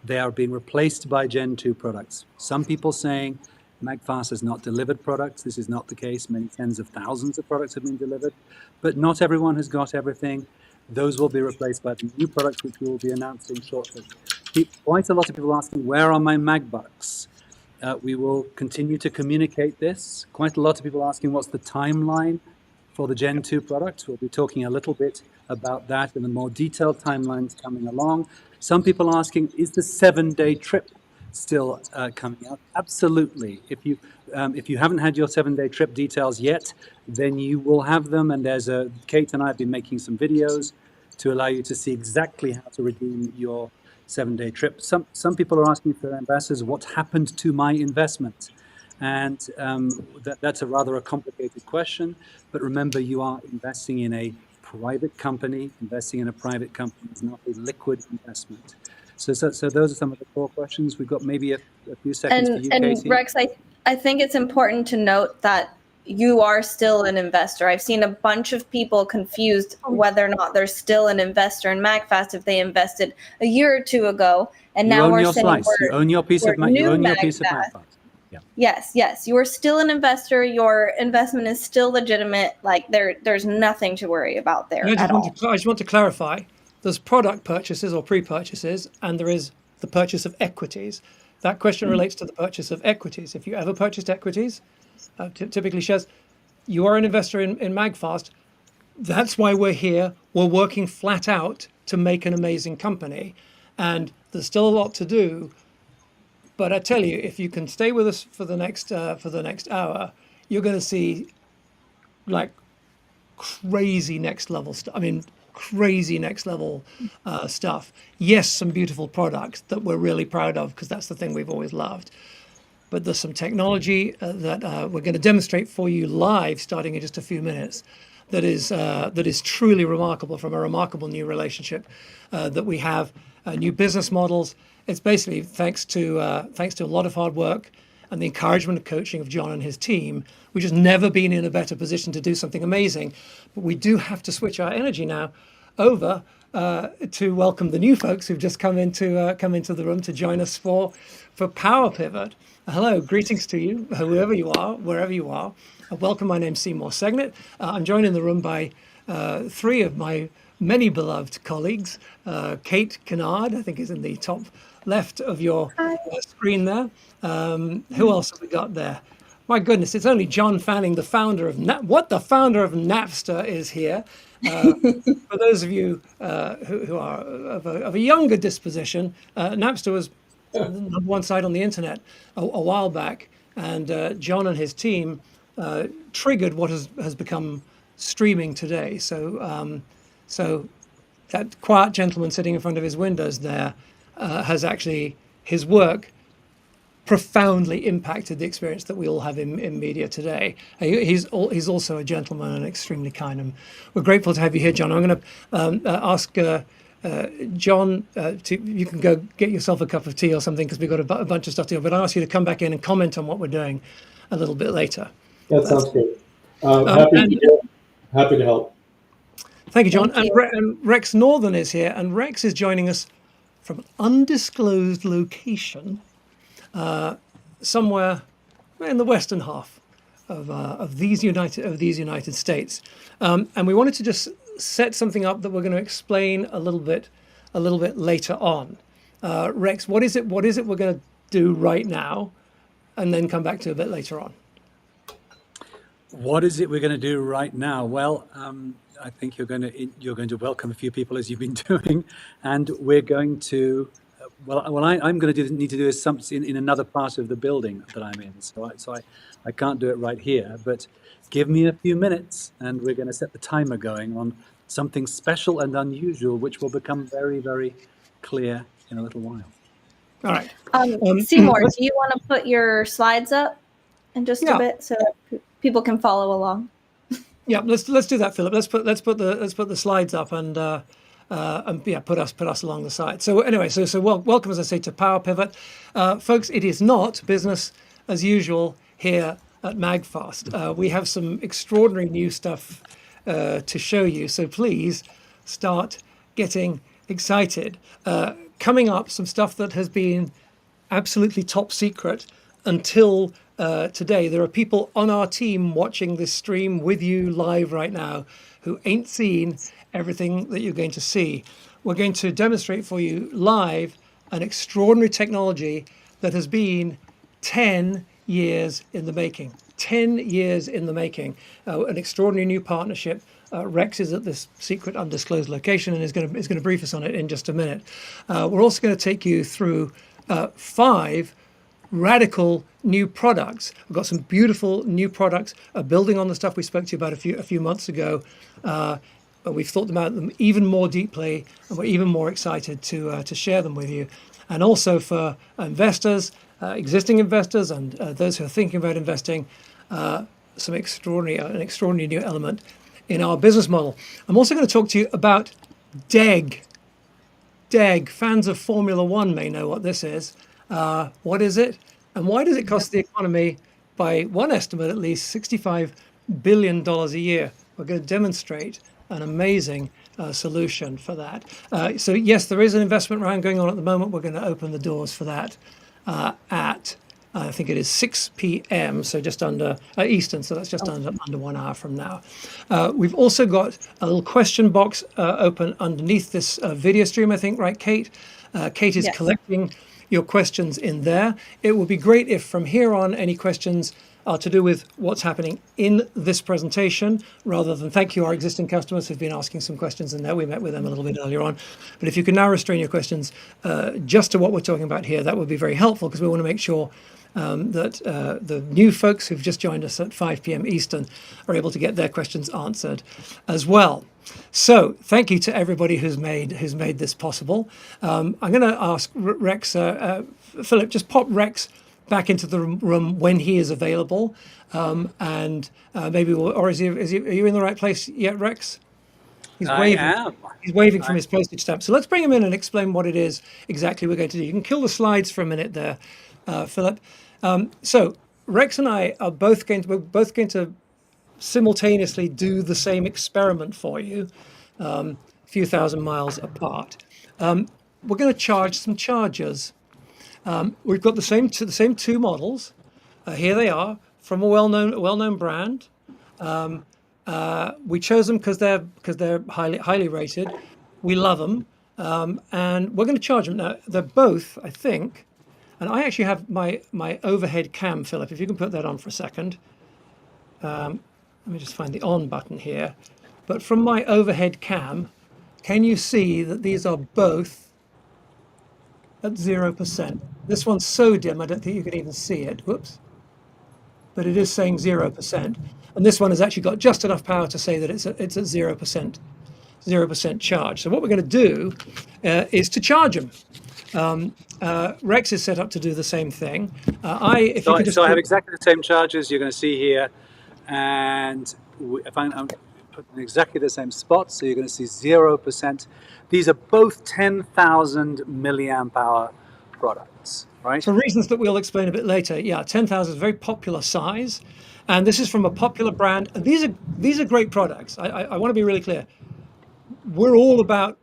They are being replaced by Gen 2 products. Some people saying MAGFAST has not delivered products. This is not the case. Many tens of thousands of products have been delivered, but not everyone has got everything. Those will be replaced by the new products, which we will be announcing shortly. Quite a lot of people asking, where are my MAGBucks? We will continue to communicate this. Quite a lot of people asking, what's the timeline for the Gen 2 products? We'll be talking a little bit about that and the more detailed timelines coming along. Some people asking, is the 7-day trip still coming out? Absolutely. If you haven't had your 7-day trip details yet, then you will have them. And Kate and I have been making some videos to allow you to see exactly how to redeem your 7-day trip. Some people are asking for ambassadors, what happened to my investment? And that's a complicated question. But remember, you are investing in a private company. Investing in a private company is not a liquid investment. So those are some of the core questions. We've got maybe a few seconds for you, Katie. And Rex, I think it's important to note that you are still an investor. I've seen a bunch of people confused whether or not they're still an investor in MAGFAST if they invested a year or two ago, and now we're saying you own your piece of MAGFAST. Yeah. Yes, you are still an investor. Your investment is still legitimate. Like there's nothing to worry about there at all. I just want to clarify. There's product purchases or pre-purchases, and there is the purchase of equities. That question relates to the purchase of equities. If you ever purchased equities, typically shares, you are an investor in MAGFAST. That's why we're here. We're working flat out to make an amazing company. And there's still a lot to do. But I tell you, if you can stay with us for the next hour, you're going to see like crazy next level stuff. I mean, crazy next level stuff. Yes, some beautiful products that we're really proud of because that's the thing we've always loved. But there's some technology that we're going to demonstrate for you live starting in just a few minutes that is truly remarkable, from a remarkable new relationship that we have, new business models. It's basically thanks to a lot of hard work and the encouragement and coaching of John and his team. We've just never been in a better position to do something amazing. But we do have to switch our energy now over to welcome the new folks who've just come into the room to join us for Power Pivot. Hello, greetings to you, whoever you are, wherever you are. Welcome, my name's Seymour Segnet. I'm joined in the room by three of my many beloved colleagues. Kate Kennard, I think, is in the top left of your screen there. Who else have we got there? My goodness, it's only John Fanning, the founder of the founder of Napster is here. For those of you who are of a younger disposition, Napster was the number one site on the internet a while back, and John and his team triggered what has become streaming today. So that quiet gentleman sitting in front of his windows there has actually, his work profoundly impacted the experience that we all have in media today. He's also a gentleman and extremely kind, and we're grateful to have you here, John. I'm going to ask John you can go get yourself a cup of tea or something, because we've got a bunch of stuff to do, but I'll ask you to come back in and comment on what we're doing a little bit later. That sounds good. Happy to help. Thank you, John. And Rex Northern is here, and Rex is joining us from an undisclosed location somewhere in the western half of these United States, and we wanted to just set something up that we're going to explain a little bit later on. Rex, what is it we're going to do right now, and then come back to a bit later on? What is it we're going to do right now? Well, I think you're going to welcome a few people, as you've been doing, and we're going to. Well, I'm going to need to do something in another part of the building that I'm in, so I can't do it right here. But give me a few minutes, and we're going to set the timer going on something special and unusual, which will become very, very clear in a little while. All right. Seymour, do you want to put your slides up in just a bit so that people can follow along? Yeah, let's do that, Philip. Let's put the slides up and put us along the side. So anyway, so welcome, as I say, to Power Pivot, folks. It is not business as usual here at MAGFAST. We have some extraordinary new stuff to show you. So please start getting excited. Coming up, some stuff that has been absolutely top secret until today. There are people on our team watching this stream with you live right now who ain't seen everything that you're going to see. We're going to demonstrate for you live an extraordinary technology that has been 10 years in the making. 10 years in the making. An extraordinary new partnership. Rex is at this secret undisclosed location and is going to brief us on it in just a minute. We're also going to take you through 5 radical new products. We've got some beautiful new products building on the stuff we spoke to you about a few months ago. But we've thought about them even more deeply, and we're even more excited to share them with you. And also for investors, existing investors, and those who are thinking about investing, an extraordinary new element in our business model. I'm also going to talk to you about DEG. DEG, fans of Formula One may know what this is. What is it? And why does it cost the economy, by one estimate at least, $65 billion a year? We're going to demonstrate an amazing solution for that. So yes, there is an investment round going on at the moment. We're going to open the doors for that at, I think it is 6 p.m., so just under Eastern, so that's just under 1 hour from now. We've also got a little question box open underneath this video stream, I think, right, Kate? Kate is collecting your questions in there. It would be great if from here on any questions are to do with what's happening in this presentation, rather than thank you, our existing customers who've been asking some questions in there. We met with them a little bit earlier on. But if you can now restrain your questions just to what we're talking about here, that would be very helpful, because we want to make sure that the new folks who've just joined us at 5 p.m. Eastern are able to get their questions answered as well. So thank you to everybody who's made this possible. I'm going to ask Rex, Philip, just pop Rex back into the room when he is available, and maybe or is he? Are you in the right place yet, Rex? He's I waving. am. He's waving from his postage stamp. So let's bring him in and explain what it is exactly we're going to do. You can kill the slides for a minute there, Philip. So Rex and I are we're both going to simultaneously do the same experiment for you, a few thousand miles apart. We're going to charge some chargers. We've got the same two models. Here they are from a well-known brand. We chose them because they're highly rated. We love them, and we're going to charge them now. They're both, I think, and I actually have my overhead cam, Philip. If you can put that on for a second. Let me just find the on button here. But from my overhead cam, can you see that these are both at 0%? This one's so dim, I don't think you can even see it. Whoops. But it is saying 0%. And this one has actually got just enough power to say that it's at 0% charge. So what we're going to do is to charge them. Rex is set up to do the same thing. So I have exactly the same charges you're going to see here, and if I'm putting exactly the same spot, so you're going to see 0%. These are both 10,000 milliamp hour products, right? For reasons that we'll explain a bit later, yeah, 10,000 is a very popular size, and this is from a popular brand. And these are great products. I want to be really clear. We're all about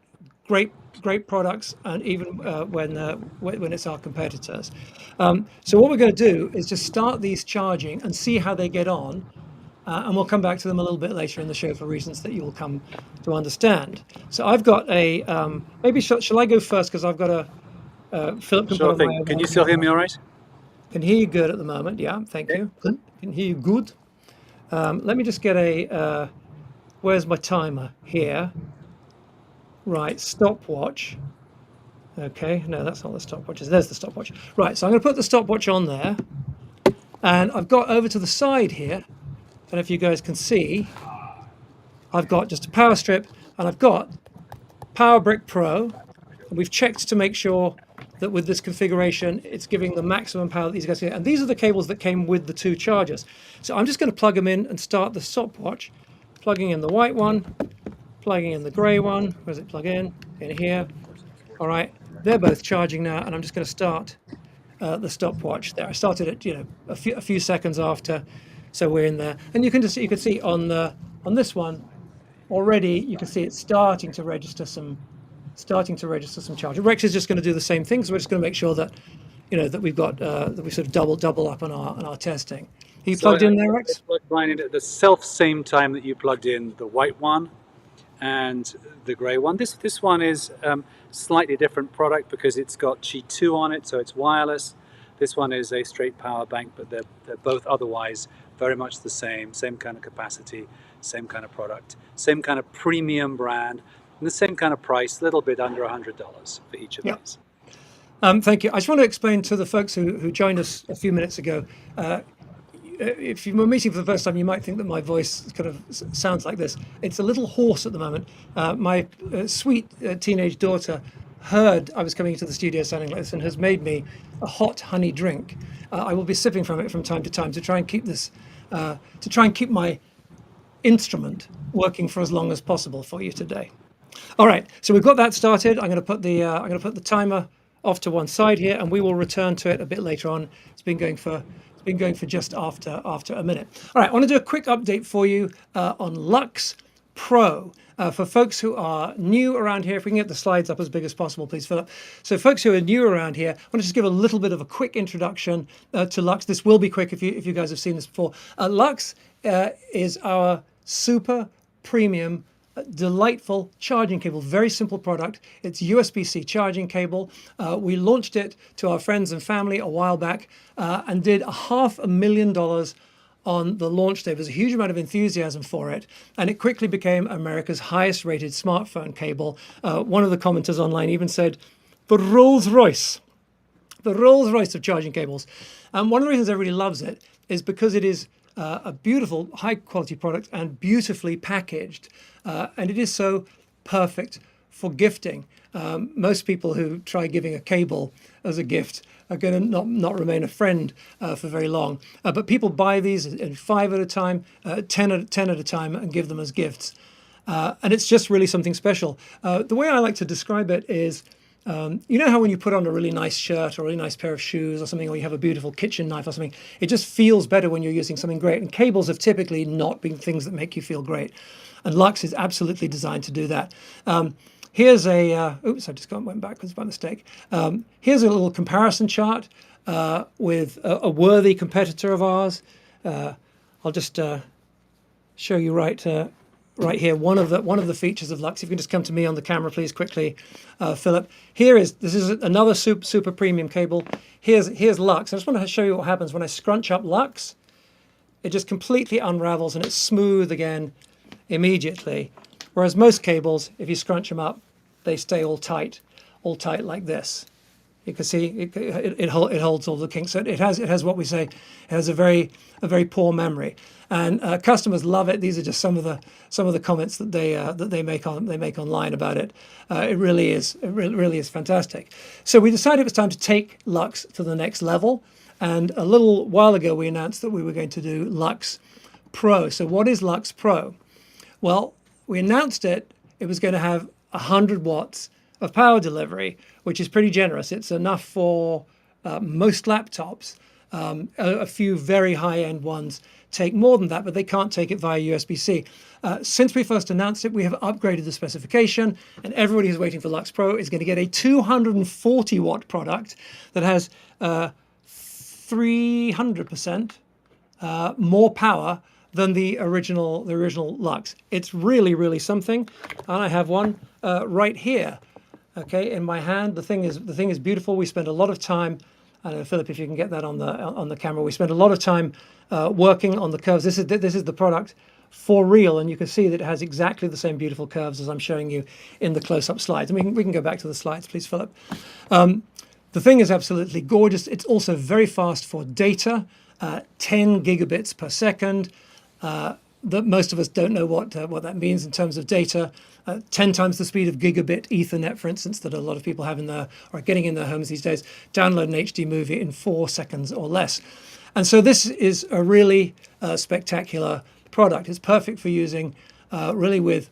great products, and even when it's our competitors. So what we're going to do is just start these charging and see how they get on, and we'll come back to them a little bit later in the show for reasons that you'll come to understand. So I've got a maybe shall I go first because I've got a Philip can Sure put on thing. my Can you still hear me all right? Can hear you good at the moment. Yeah, thank you. Can hear you good. Let me just get a where's my timer here? Right, stopwatch. Okay, no, that's not the stopwatch. There's the stopwatch. Right, so I'm going to put the stopwatch on there, and I've got over to the side here. And if you guys can see, I've got just a power strip, and I've got Power Brick Pro. And we've checked to make sure that with this configuration, it's giving the maximum power that these guys get. And these are the cables that came with the two chargers. So I'm just going to plug them in and start the stopwatch, plugging in the white one, plugging in the gray one. Where's it plug in? In here. All right, they're both charging now, and I'm just going to start the stopwatch there. I started it, a few seconds after, so we're in there, and you can see on this one already. You can see it's starting to register some charge. Rex is just going to do the same thing, so we're just going to make sure that that we've got that we sort of double up on our testing. Are you plugged in there, Rex? I plugged mine in at the same time that you plugged in the white one and the grey one. This one is slightly different product because it's got Qi 2 on it, so it's wireless. This one is a straight power bank, but they're both otherwise very much the same kind of capacity, same kind of product, same kind of premium brand, and the same kind of price, a little bit under $100 for each of these. Thank you. I just want to explain to the folks who joined us a few minutes ago. If you were meeting for the first time, you might think that my voice kind of sounds like this. It's a little hoarse at the moment. My sweet teenage daughter heard I was coming into the studio sounding like this and has made me a hot honey drink. I will be sipping from it from time to time to try and keep my instrument working for as long as possible for you today. All right, so we've got that started. I'm going to put the timer off to one side here, and we will return to it a bit later on. It's been going for just after a minute. All right, I want to do a quick update for you on Lux Pro. For folks who are new around here, if we can get the slides up as big as possible, please, Philip. So folks who are new around here, I want to just give a little bit of a quick introduction to Lux. This will be quick if you guys have seen this before. Lux is our super premium delightful charging cable, very simple product. It's USB-C charging cable. We launched it to our friends and family a while back and did $500,000 on the launch day. There's a huge amount of enthusiasm for it, and it quickly became America's highest rated smartphone cable. One of the commenters online even said, the Rolls Royce of charging cables. And one of the reasons everybody loves it is because it is a beautiful, high quality product and beautifully packaged. And it is so perfect for gifting. Most people who try giving a cable as a gift going to not remain a friend for very long. But people buy these in 5 at a time, 10 at a time, and give them as gifts. And it's just really something special. The way I like to describe it is, you know how when you put on a really nice shirt or a really nice pair of shoes or something, or you have a beautiful kitchen knife or something, it just feels better when you're using something great. And cables have typically not been things that make you feel great. And Lux is absolutely designed to do that. Here's a, oops, I just went backwards by mistake. Here's a little comparison chart with a worthy competitor of ours. I'll just show you right here, one of the features of Lux. If you can just come to me on the camera, please, quickly, Philip. This is another super premium cable. Here's Lux. I just want to show you what happens when I scrunch up Lux. It just completely unravels and it's smooth again immediately. Whereas most cables, if you scrunch them up, they stay all tight like this. You can see it holds all the kinks. So it has what we say, it has a very poor memory, and customers love it. These are just some of the comments that they make online about it. It really is fantastic. So we decided it was time to take Lux to the next level, and a little while ago we announced that we were going to do Lux Pro. So what is Lux Pro? Well, we announced it was going to have 100 watts of power delivery, which is pretty generous. It's enough for most laptops. A few very high-end ones take more than that, but they can't take it via USB-C. Since we first announced it, we have upgraded the specification, and everybody who's waiting for Lux Pro is going to get a 240 watt product that has 300% more power than the original Lux. It's really something, and I have one right here, okay, in my hand. The thing is beautiful. We spent a lot of time. I don't know, Philip, if you can get that on the camera. We spent a lot of time working on the curves. This is the product for real, and you can see that it has exactly the same beautiful curves as I'm showing you in the close-up slides. And we can go back to the slides, please, Philip. The thing is absolutely gorgeous. It's also very fast for data, 10 gigabits per second. That most of us don't know what that means in terms of data. 10 times the speed of gigabit Ethernet, for instance, that a lot of people have are getting in their homes these days. Download an HD movie in 4 seconds or less. And so this is a really spectacular product. It's perfect for using really with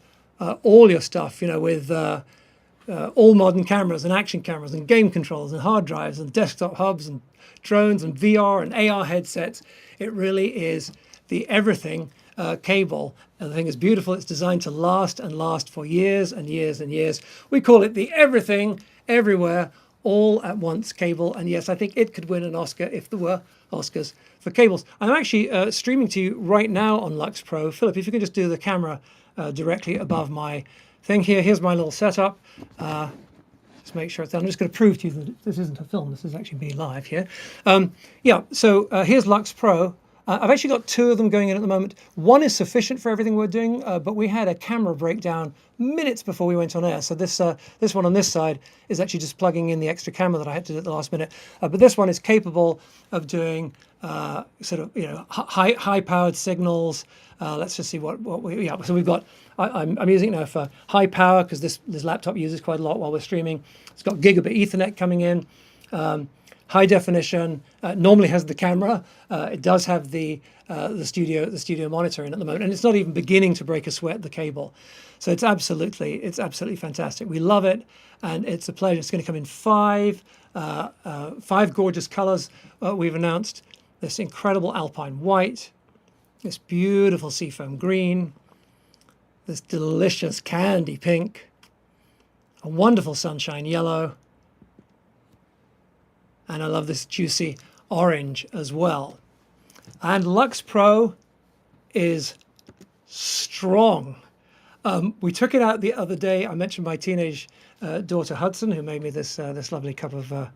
all your stuff, with all modern cameras and action cameras and game controllers and hard drives and desktop hubs and drones and VR and AR headsets. It really is the everything cable. And the thing is beautiful. It's designed to last for years and years and years. We call it the everything, everywhere, all at once cable. And yes, I think it could win an Oscar if there were Oscars for cables. I'm actually streaming to you right now on Lux Pro. Philip, if you can just do the camera directly above my thing here. Here's my little setup. Just make sure it's done. I'm just going to prove to you that this isn't a film. This is actually me live here. Yeah, so here's Lux Pro. I've actually got 2 of them going in at the moment. One is sufficient for everything we're doing, but we had a camera breakdown minutes before we went on air. So this one on this side is actually just plugging in the extra camera that I had to do at the last minute. But this one is capable of doing sort of high-powered signals. Let's just see what we So we've got. I'm using it now for high power because this laptop uses quite a lot while we're streaming. It's got gigabit Ethernet coming in. High definition, normally has the camera. It does have the studio monitor in at the moment, and it's not even beginning to break a sweat, the cable. So it's absolutely fantastic. We love it, and it's a pleasure. It's going to come in 5 gorgeous colors. We've announced this incredible alpine white, this beautiful seafoam green, this delicious candy pink, a wonderful sunshine yellow, and I love this juicy orange as well. And Lux Pro is strong. We took it out the other day. I mentioned my teenage daughter Hudson, who made me this lovely cup of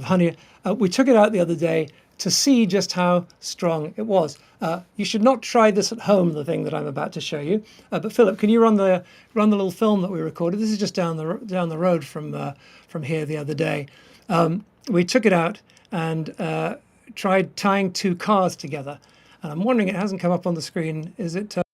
honey. We took it out the other day to see just how strong it was. You should not try this at home, the thing that I'm about to show you. But Philip, can you run the little film that we recorded? This is just down the road from here the other day. We took it out and tried tying 2 cars together. And I'm wondering, it hasn't come up on the screen. Is it?